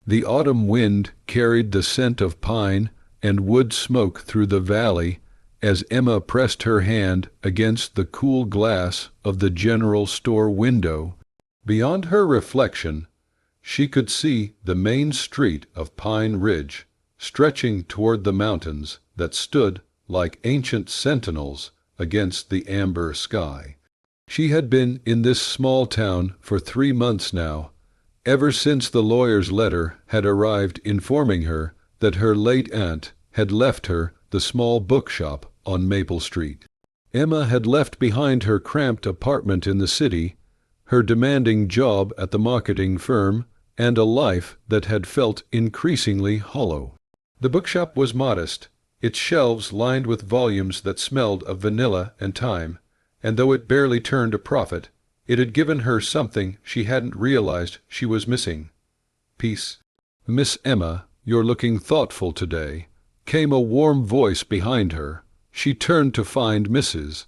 The autumn wind carried the scent of pine and wood smoke through the valley as Emma pressed her hand against the cool glass of the general store window. Beyond her reflection, she could see the main street of Pine Ridge, stretching toward the mountains that stood like ancient sentinels against the amber sky. She had been in this small town for 3 months now, ever since the lawyer's letter had arrived informing her that her late aunt had left her the small bookshop on Maple Street. Emma had left behind her cramped apartment in the city, her demanding job at the marketing firm, and a life that had felt increasingly hollow. The bookshop was modest, its shelves lined with volumes that smelled of vanilla and thyme, and though it barely turned a profit, it had given her something she hadn't realized she was missing: peace. "Miss Emma, you're looking thoughtful today," came a warm voice behind her. She turned to find Mrs.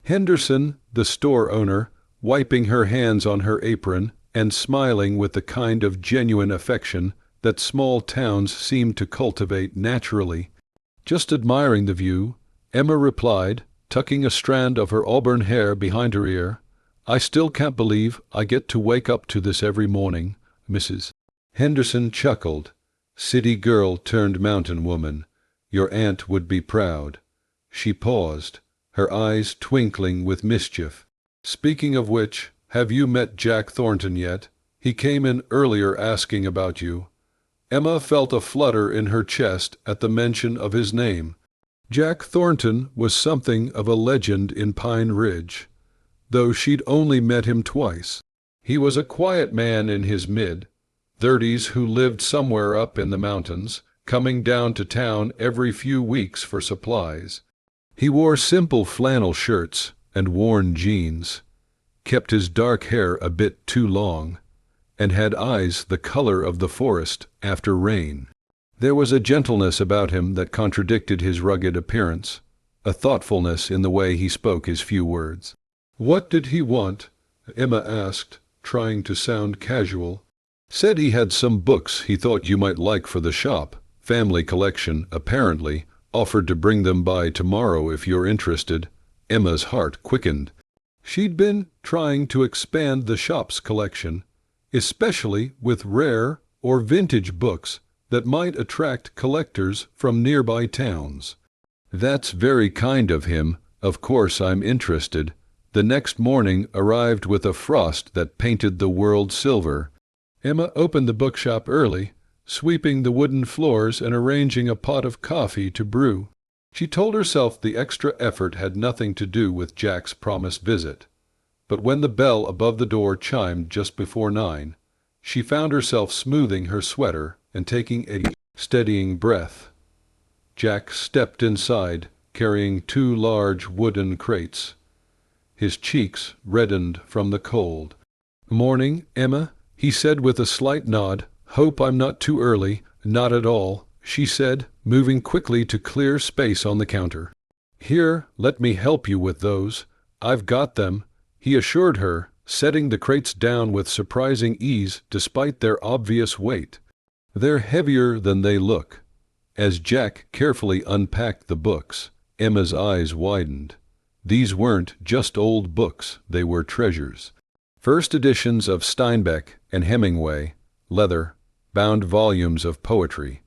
Henderson, the store owner, wiping her hands on her apron and smiling with the kind of genuine affection that small towns seem to cultivate naturally. "Just admiring the view," Emma replied, tucking a strand of her auburn hair behind her ear. "I still can't believe I get to wake up to this every morning." Mrs. Henderson chuckled. "City girl turned mountain woman. Your aunt would be proud." She paused, her eyes twinkling with mischief. "Speaking of which, have you met Jack Thornton yet? He came in earlier asking about you." Emma felt a flutter in her chest at the mention of his name. Jack Thornton was something of a legend in Pine Ridge, though she'd only met him twice. He was a quiet man in his mid-30s who lived somewhere up in the mountains, coming down to town every few weeks for supplies. He wore simple flannel shirts and worn jeans, kept his dark hair a bit too long, and had eyes the color of the forest after rain. There was a gentleness about him that contradicted his rugged appearance, a thoughtfulness in the way he spoke his few words. "What did he want?" Emma asked, trying to sound casual. "Said he had some books he thought you might like for the shop. Family collection, apparently. Offered to bring them by tomorrow if you're interested." Emma's heart quickened. She'd been trying to expand the shop's collection, especially with rare or vintage books that might attract collectors from nearby towns. "That's very kind of him. Of course I'm interested." The next morning arrived with a frost that painted the world silver. Emma opened the bookshop early, sweeping the wooden floors and arranging a pot of coffee to brew. She told herself the extra effort had nothing to do with Jack's promised visit. But when the bell above the door chimed just before 9, she found herself smoothing her sweater and taking a steadying breath. Jack stepped inside, carrying 2 large wooden crates. His cheeks reddened from the cold. "Morning, Emma," he said with a slight nod. "Hope I'm not too early." "Not at all," she said, moving quickly to clear space on the counter. "Here, let me help you with those. I've got them," he assured her, setting the crates down with surprising ease despite their obvious weight. "They're heavier than they look." As Jack carefully unpacked the books, Emma's eyes widened. These weren't just old books, they were treasures. First editions of Steinbeck and Hemingway, leather, bound volumes of poetry,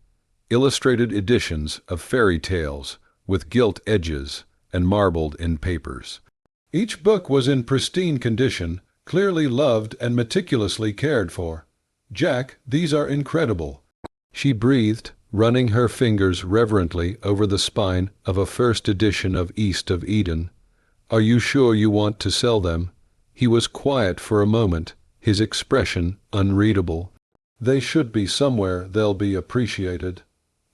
illustrated editions of fairy tales with gilt edges and marbled in papers. Each book was in pristine condition, clearly loved and meticulously cared for. "Jack, these are incredible," she breathed, running her fingers reverently over the spine of a first edition of East of Eden. "Are you sure you want to sell them?" He was quiet for a moment, his expression unreadable. "They should be somewhere they'll be appreciated.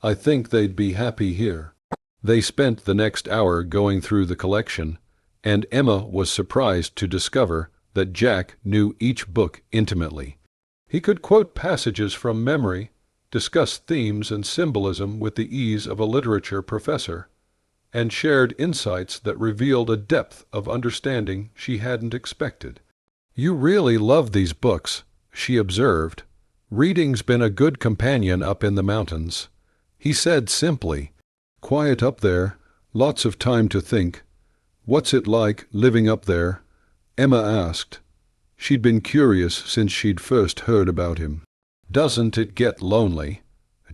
I think they'd be happy here." They spent the next hour going through the collection, and Emma was surprised to discover that Jack knew each book intimately. He could quote passages from memory, discuss themes and symbolism with the ease of a literature professor, and shared insights that revealed a depth of understanding she hadn't expected. "You really love these books," she observed, "Reading's been a good companion up in the mountains," he said simply. "Quiet up there, lots of time to think. What's it like, living up there?" Emma asked. She'd been curious since she'd first heard about him. "Doesn't it get lonely?"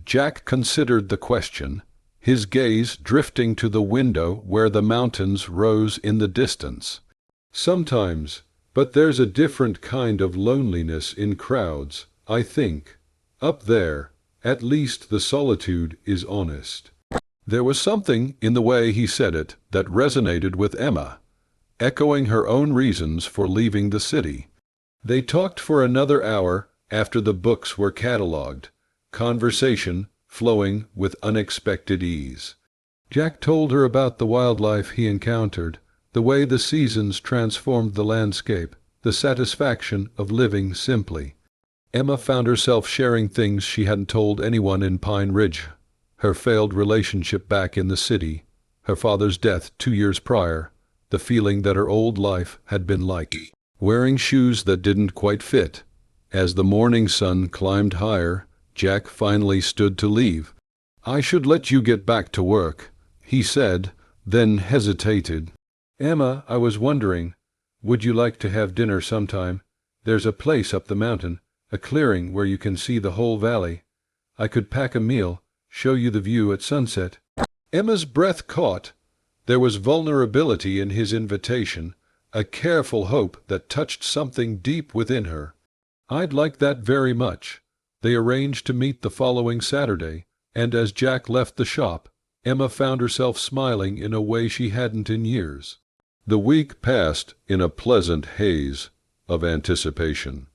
Jack considered the question, his gaze drifting to the window where the mountains rose in the distance. "Sometimes, but there's a different kind of loneliness in crowds, I think. Up there, at least the solitude is honest." There was something in the way he said it that resonated with Emma, echoing her own reasons for leaving the city. They talked for another hour after the books were catalogued, conversation flowing with unexpected ease. Jack told her about the wildlife he encountered, the way the seasons transformed the landscape, the satisfaction of living simply. Emma found herself sharing things she hadn't told anyone in Pine Ridge. Her failed relationship back in the city, her father's death 2 years prior, the feeling that her old life had been like wearing shoes that didn't quite fit. As the morning sun climbed higher, Jack finally stood to leave. "I should let you get back to work," he said, then hesitated. "Emma, I was wondering, would you like to have dinner sometime? There's a place up the mountain, a clearing where you can see the whole valley. I could pack a meal, show you the view at sunset." Emma's breath caught. There was vulnerability in his invitation, a careful hope that touched something deep within her. "I'd like that very much." They arranged to meet the following Saturday, and as Jack left the shop, Emma found herself smiling in a way she hadn't in years. The week passed in a pleasant haze of anticipation.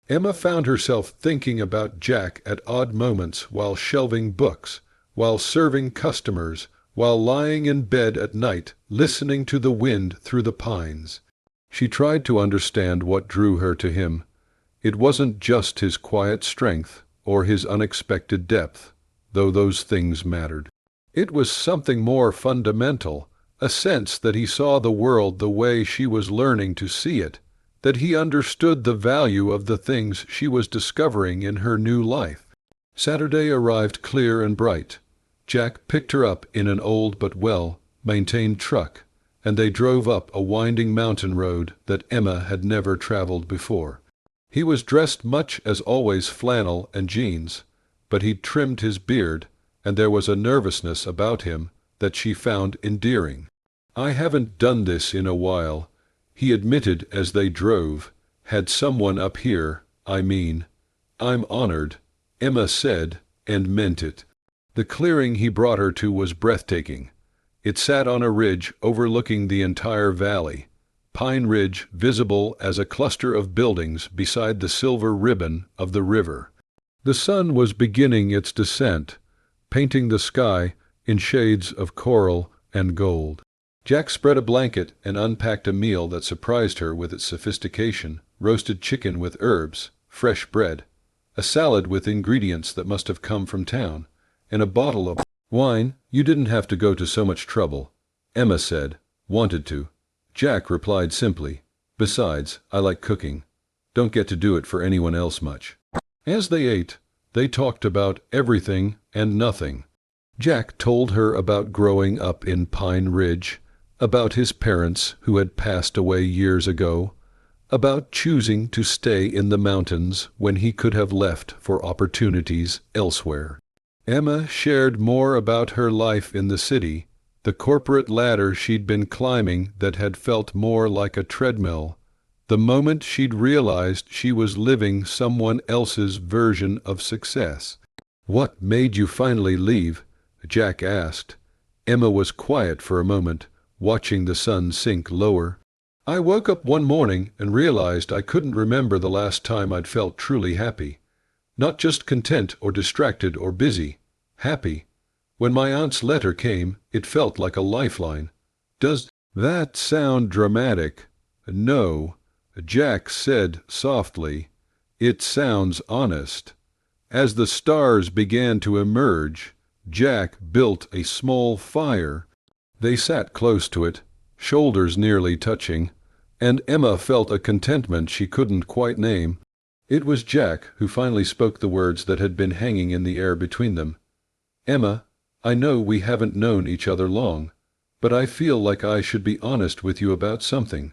Emma found herself thinking about Jack at odd moments while shelving books, while serving customers, while lying in bed at night listening to the wind through the pines. She tried to understand what drew her to him. It wasn't just his quiet strength or his unexpected depth, though those things mattered. It was something more fundamental, a sense that he saw the world the way she was learning to see it, that he understood the value of the things she was discovering in her new life. Saturday arrived clear and bright. Jack picked her up in an old but well-maintained truck, and they drove up a winding mountain road that Emma had never traveled before. He was dressed much as always flannel and jeans, but he'd trimmed his beard, and there was a nervousness about him that she found endearing. "I haven't done this in a while," he admitted as they drove. "Had someone up here, I mean." "I'm honored," Emma said, and meant it. The clearing he brought her to was breathtaking. It sat on a ridge overlooking the entire valley, Pine Ridge visible as a cluster of buildings beside the silver ribbon of the river. The sun was beginning its descent, painting the sky in shades of coral and gold. Jack spread a blanket and unpacked a meal that surprised her with its sophistication: roasted chicken with herbs, fresh bread, a salad with ingredients that must have come from town, and a bottle of wine. "You didn't have to go to so much trouble," Emma said. "Wanted to." Jack replied simply, "Besides, I like cooking. Don't get to do it for anyone else much." As they ate, they talked about everything and nothing. Jack told her about growing up in Pine Ridge, about his parents who had passed away years ago, about choosing to stay in the mountains when he could have left for opportunities elsewhere. Emma shared more about her life in the city, the corporate ladder she'd been climbing that had felt more like a treadmill, the moment she'd realized she was living someone else's version of success. "What made you finally leave?" Jack asked. Emma was quiet for a moment, watching the sun sink lower. "I woke up one morning and realized I couldn't remember the last time I'd felt truly happy. Not just content or distracted or busy. Happy. When my aunt's letter came, it felt like a lifeline." "Does that sound dramatic?" "No," Jack said softly. "It sounds honest." As the stars began to emerge, Jack built a small fire. They sat close to it, shoulders nearly touching, and Emma felt a contentment she couldn't quite name. It was Jack who finally spoke the words that had been hanging in the air between them. "Emma, I know we haven't known each other long, but I feel like I should be honest with you about something."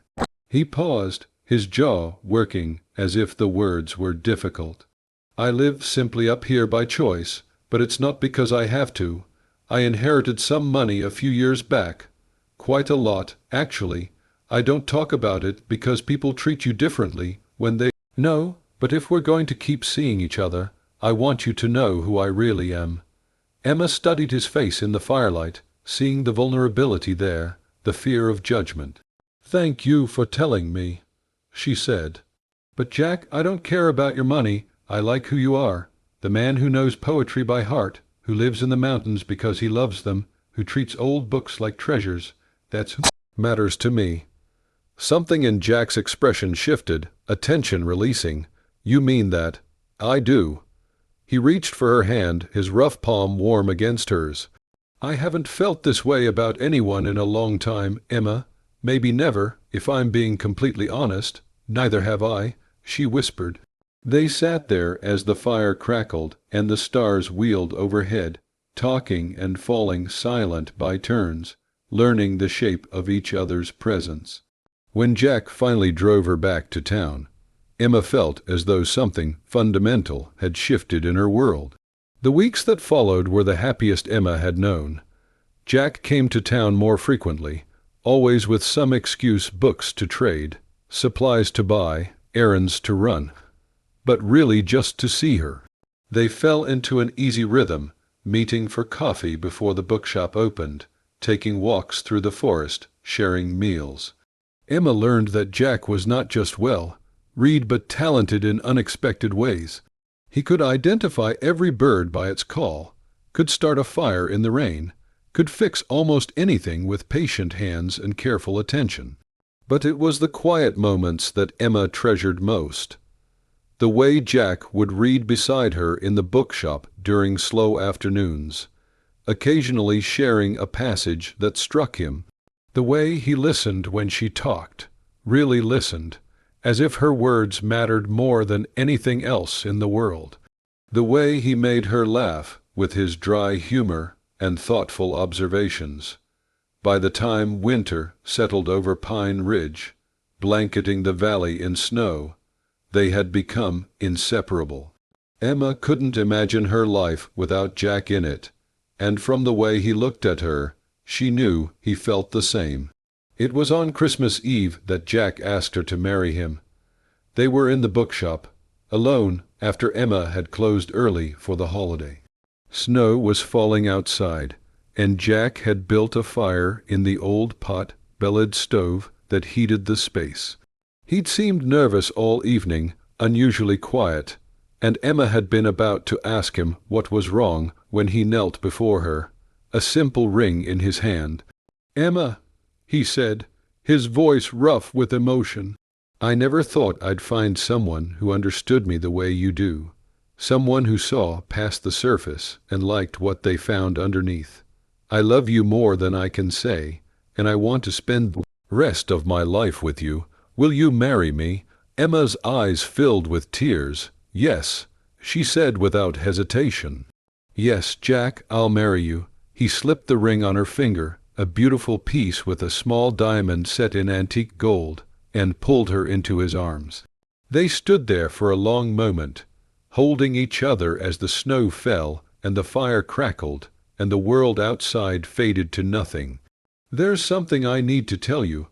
He paused, his jaw working as if the words were difficult. "I live simply up here by choice, but it's not because I have to. I inherited some money a few years back. Quite a lot, actually. I don't talk about it because people treat you differently when they— No, but if we're going to keep seeing each other, I want you to know who I really am." Emma studied his face in the firelight, seeing the vulnerability there, the fear of judgment. "Thank you for telling me," she said. "But Jack, I don't care about your money. I like who you are. The man who knows poetry by heart, who lives in the mountains because he loves them, who treats old books like treasures. That's who matters to me." Something in Jack's expression shifted, attention releasing. "You mean that?" "I do." He reached for her hand, his rough palm warm against hers. "I haven't felt this way about anyone in a long time, Emma. Maybe never, if I'm being completely honest." "Neither have I," she whispered. They sat there as the fire crackled and the stars wheeled overhead, talking and falling silent by turns, learning the shape of each other's presence. When Jack finally drove her back to town, Emma felt as though something fundamental had shifted in her world. The weeks that followed were the happiest Emma had known. Jack came to town more frequently, always with some excuse: books to trade, supplies to buy, errands to run, but really just to see her. They fell into an easy rhythm, meeting for coffee before the bookshop opened, taking walks through the forest, sharing meals. Emma learned that Jack was not just read but talented in unexpected ways. He could identify every bird by its call, could start a fire in the rain, could fix almost anything with patient hands and careful attention. But it was the quiet moments that Emma treasured most. The way Jack would read beside her in the bookshop during slow afternoons, occasionally sharing a passage that struck him. The way he listened when she talked, really listened, as if her words mattered more than anything else in the world. The way he made her laugh with his dry humor and thoughtful observations. By the time winter settled over Pine Ridge, blanketing the valley in snow, they had become inseparable. Emma couldn't imagine her life without Jack in it, and from the way he looked at her, she knew he felt the same. It was on Christmas Eve that Jack asked her to marry him. They were in the bookshop, alone after Emma had closed early for the holiday. Snow was falling outside, and Jack had built a fire in the old pot-bellied stove that heated the space. He'd seemed nervous all evening, unusually quiet, and Emma had been about to ask him what was wrong when he knelt before her, a simple ring in his hand. "Emma," he said, his voice rough with emotion, "I never thought I'd find someone who understood me the way you do, someone who saw past the surface and liked what they found underneath. I love you more than I can say, and I want to spend the rest of my life with you. Will you marry me?" Emma's eyes filled with tears. "Yes," she said without hesitation. "Yes, Jack, I'll marry you." He slipped the ring on her finger, a beautiful piece with a small diamond set in antique gold, and pulled her into his arms. They stood there for a long moment, holding each other as the snow fell and the fire crackled and the world outside faded to nothing. "There's something I need to tell you,"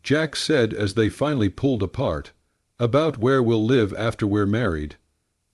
Jack said as they finally pulled apart, "about where we'll live after we're married."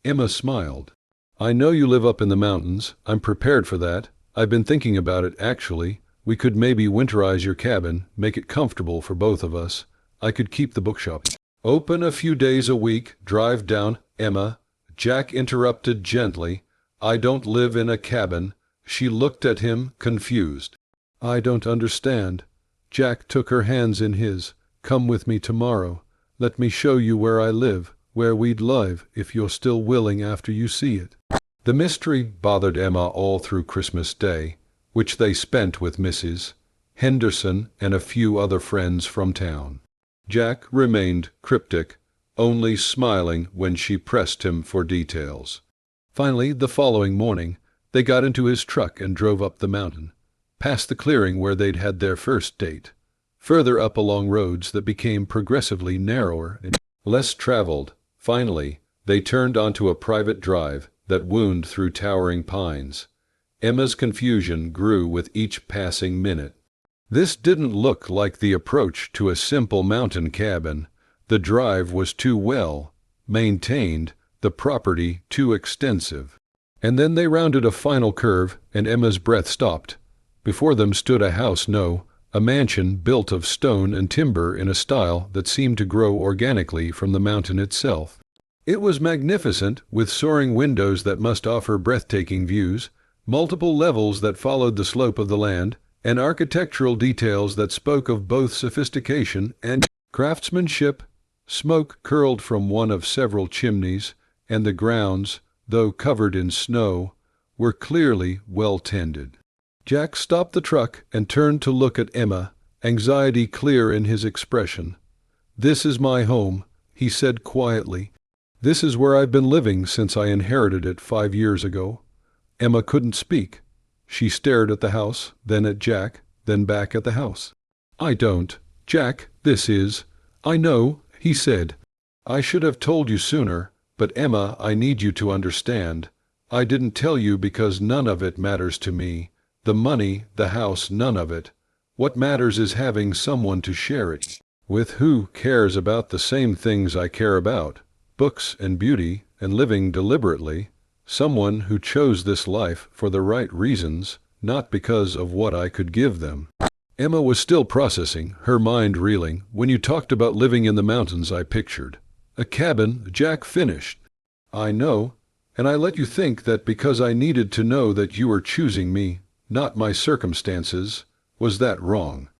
Emma smiled. "I know you live up in the mountains. I'm prepared for that. I've been thinking about it, actually. We could maybe winterize your cabin, make it comfortable for both of us. I could keep the bookshop open a few days a week, drive down." "Emma," Jack interrupted gently, "I don't live in a cabin." She looked at him, confused. "I don't understand." Jack took her hands in his. "Come with me tomorrow. Let me show you where I live, where we'd live if you're still willing after you see it." The mystery bothered Emma all through Christmas Day, which they spent with Mrs. Henderson and a few other friends from town. Jack remained cryptic, only smiling when she pressed him for details. Finally, the following morning, they got into his truck and drove up the mountain, past the clearing where they'd had their first date, further up along roads that became progressively narrower and less traveled. Finally, they turned onto a private drive that wound through towering pines. Emma's confusion grew with each passing minute. This didn't look like the approach to a simple mountain cabin. The drive was too well maintained, the property too extensive. And then they rounded a final curve, and Emma's breath stopped. Before them stood a house, no, a mansion built of stone and timber in a style that seemed to grow organically from the mountain itself. It was magnificent, with soaring windows that must offer breathtaking views, multiple levels that followed the slope of the land, and architectural details that spoke of both sophistication and craftsmanship. Smoke curled from one of several chimneys, and the grounds, though covered in snow, were clearly well tended. Jack stopped the truck and turned to look at Emma, anxiety clear in his expression. "This is my home," he said quietly. "This is where I've been living since I inherited it 5 years ago." Emma couldn't speak. She stared at the house, then at Jack, then back at the house. "I don't. Jack, this is—" "I know," he said. "I should have told you sooner, but Emma, I need you to understand. I didn't tell you because none of it matters to me. The money, the house, none of it. What matters is having someone to share it with who cares about the same things I care about, books and beauty and living deliberately. Someone who chose this life for the right reasons, not because of what I could give them." Emma was still processing, her mind reeling. "When you talked about living in the mountains, I pictured a cabin," Jack finished. "I know, and I let you think that because I needed to know that you were choosing me, not my circumstances. Was that wrong?"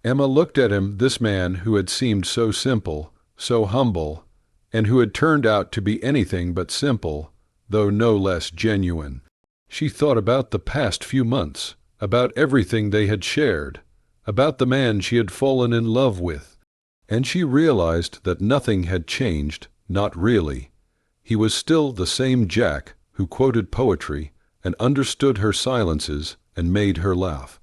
Emma looked at him, this man who had seemed so simple, so humble, and who had turned out to be anything but simple, though no less genuine. She thought about the past few months, about everything they had shared, about the man she had fallen in love with, and she realized that nothing had changed, not really. He was still the same Jack who quoted poetry and understood her silences and made her laugh.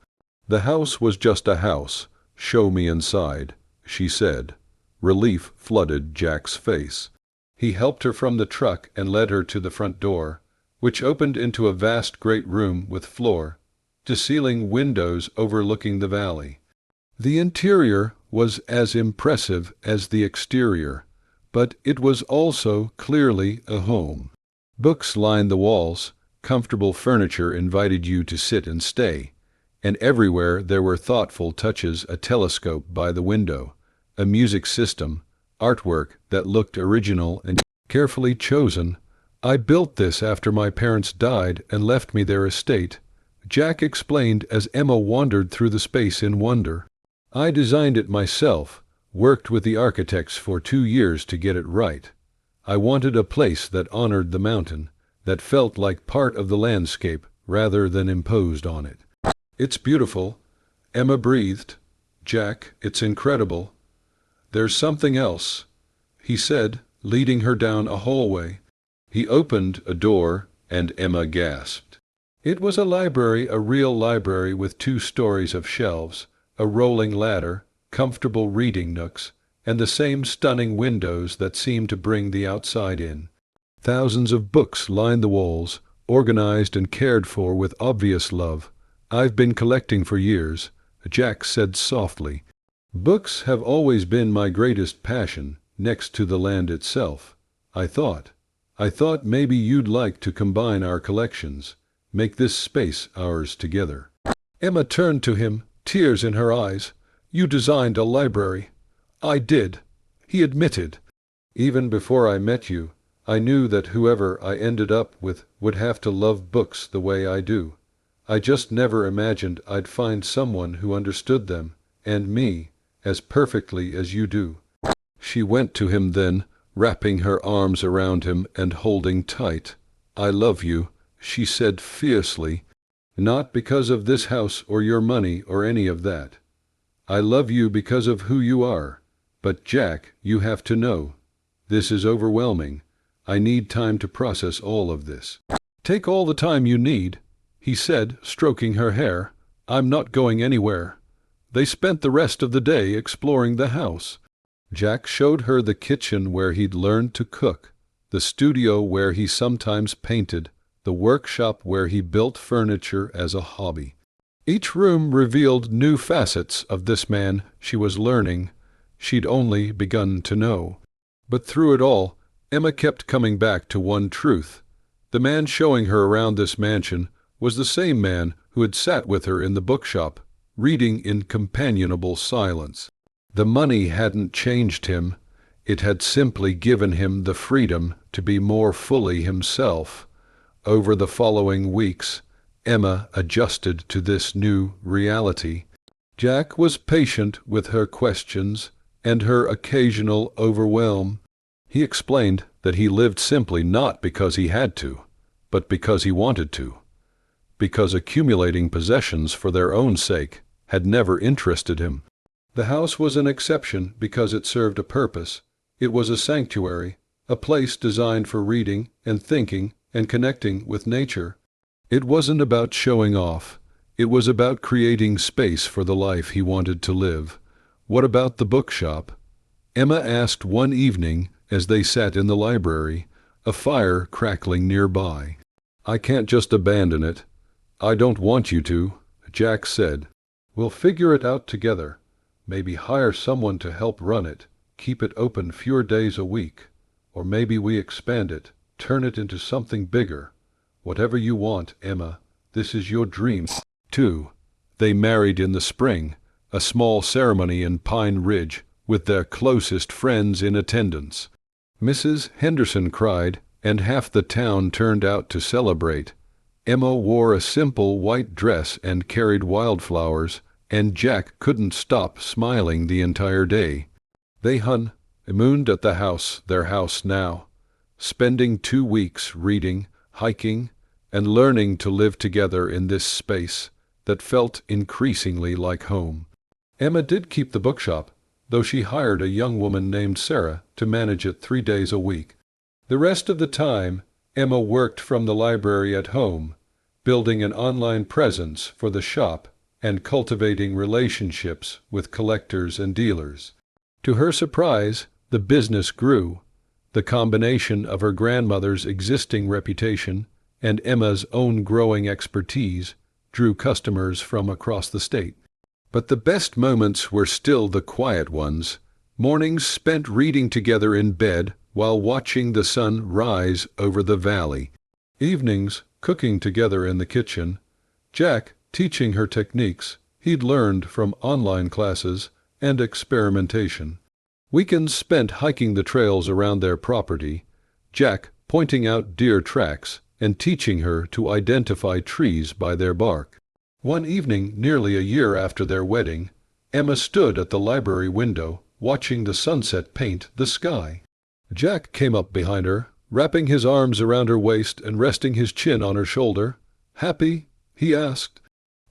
"The house was just a house. Show me inside," she said. Relief flooded Jack's face. He helped her from the truck and led her to the front door, which opened into a vast great room with floor-to-ceiling windows overlooking the valley. The interior was as impressive as the exterior, but it was also clearly a home. Books lined the walls, comfortable furniture invited you to sit and stay, and everywhere there were thoughtful touches: a telescope by the window, a music system, artwork that looked original and carefully chosen. "I built this after my parents died and left me their estate," Jack explained as Emma wandered through the space in wonder. "I designed it myself, worked with the architects for 2 years to get it right. I wanted a place that honored the mountain, that felt like part of the landscape rather than imposed on it." "It's beautiful," Emma breathed. "Jack, it's incredible." "There's something else," he said, leading her down a hallway. He opened a door, and Emma gasped. It was a library, a real library with 2 stories of shelves, a rolling ladder, comfortable reading nooks, and the same stunning windows that seemed to bring the outside in. Thousands of books lined the walls, organized and cared for with obvious love. "I've been collecting for years," Jack said softly. "Books have always been my greatest passion, next to the land itself. I thought maybe you'd like to combine our collections, make this space ours together." Emma turned to him, tears in her eyes. "You designed a library." "I did," he admitted. "Even before I met you, I knew that whoever I ended up with would have to love books the way I do. I just never imagined I'd find someone who understood them, and me, as perfectly as you do." She went to him then, wrapping her arms around him and holding tight. "I love you," she said fiercely. "Not because of this house or your money or any of that. I love you because of who you are. But Jack, you have to know, This is overwhelming. I need time to process all of this." "Take all the time you need," he said, stroking her hair. "I'm not going anywhere." They spent the rest of the day exploring the house. Jack showed her the kitchen where he'd learned to cook, the studio where he sometimes painted, the workshop where he built furniture as a hobby. Each room revealed new facets of this man she was learning, she'd only begun to know. But through it all, Emma kept coming back to one truth. The man showing her around this mansion was the same man who had sat with her in the bookshop, reading in companionable silence. The money hadn't changed him. It had simply given him the freedom to be more fully himself. Over the following weeks, Emma adjusted to this new reality. Jack was patient with her questions and her occasional overwhelm. He explained that he lived simply not because he had to, but because he wanted to. Because accumulating possessions for their own sake had never interested him. The house was an exception because it served a purpose. It was a sanctuary, a place designed for reading and thinking and connecting with nature. It wasn't about showing off. It was about creating space for the life he wanted to live. "What about the bookshop?" Emma asked one evening as they sat in the library, a fire crackling nearby. "I can't just abandon it." "I don't want you to," Jack said. "We'll figure it out together. Maybe hire someone to help run it, keep it open fewer days a week. Or maybe we expand it, turn it into something bigger. Whatever you want, Emma. This is your dream." 2. They married in the spring, a small ceremony in Pine Ridge, with their closest friends in attendance. Mrs. Henderson cried, and half the town turned out to celebrate. Emma wore a simple white dress and carried wildflowers, and Jack couldn't stop smiling the entire day. They honeymooned at the house, their house now, spending 2 weeks reading, hiking, and learning to live together in this space that felt increasingly like home. Emma did keep the bookshop, though she hired a young woman named Sarah to manage it 3 days a week. The rest of the time, Emma worked from the library at home, building an online presence for the shop and cultivating relationships with collectors and dealers. To her surprise, the business grew. The combination of her grandmother's existing reputation and Emma's own growing expertise drew customers from across the state. But the best moments were still the quiet ones, mornings spent reading together in bed while watching the sun rise over the valley, evenings cooking together in the kitchen, Jack teaching her techniques he'd learned from online classes and experimentation. Weekends spent hiking the trails around their property, Jack pointing out deer tracks and teaching her to identify trees by their bark. One evening, nearly a year after their wedding, Emma stood at the library window, watching the sunset paint the sky. Jack came up behind her, wrapping his arms around her waist and resting his chin on her shoulder. "Happy?" he asked.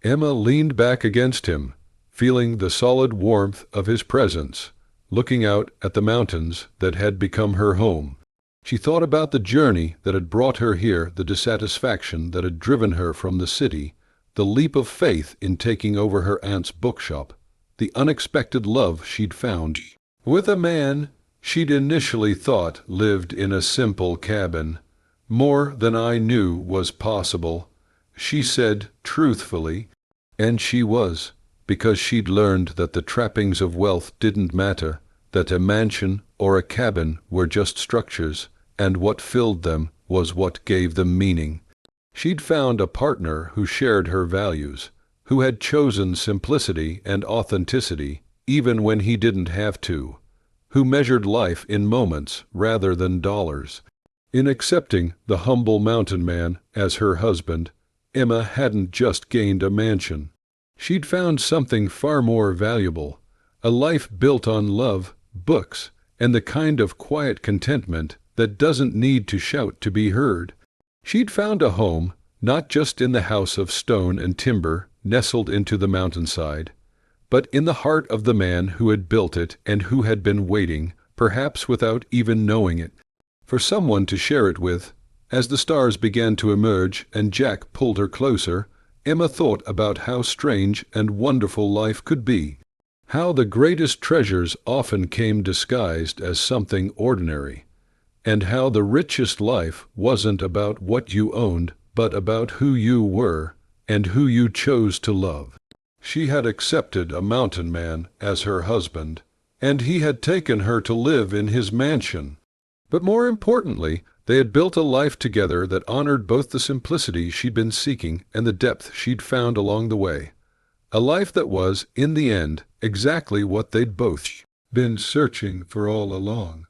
Emma leaned back against him, feeling the solid warmth of his presence, looking out at the mountains that had become her home. She thought about the journey that had brought her here, the dissatisfaction that had driven her from the city, the leap of faith in taking over her aunt's bookshop, the unexpected love she'd found with a man she'd initially thought lived in a simple cabin. "More than I knew was possible," she said truthfully, and she was, because she'd learned that the trappings of wealth didn't matter, that a mansion or a cabin were just structures, and what filled them was what gave them meaning. She'd found a partner who shared her values, who had chosen simplicity and authenticity even when he didn't have to, who measured life in moments rather than dollars. In accepting the humble mountain man as her husband, Emma hadn't just gained a mansion. She'd found something far more valuable, a life built on love, books, and the kind of quiet contentment that doesn't need to shout to be heard. She'd found a home, not just in the house of stone and timber nestled into the mountainside, but in the heart of the man who had built it and who had been waiting, perhaps without even knowing it, for someone to share it with. As the stars began to emerge and Jack pulled her closer, Emma thought about how strange and wonderful life could be, how the greatest treasures often came disguised as something ordinary, and how the richest life wasn't about what you owned, but about who you were and who you chose to love. She had accepted a mountain man as her husband, and he had taken her to live in his mansion. But more importantly, they had built a life together that honored both the simplicity she'd been seeking and the depth she'd found along the way. A life that was, in the end, exactly what they'd both been searching for all along.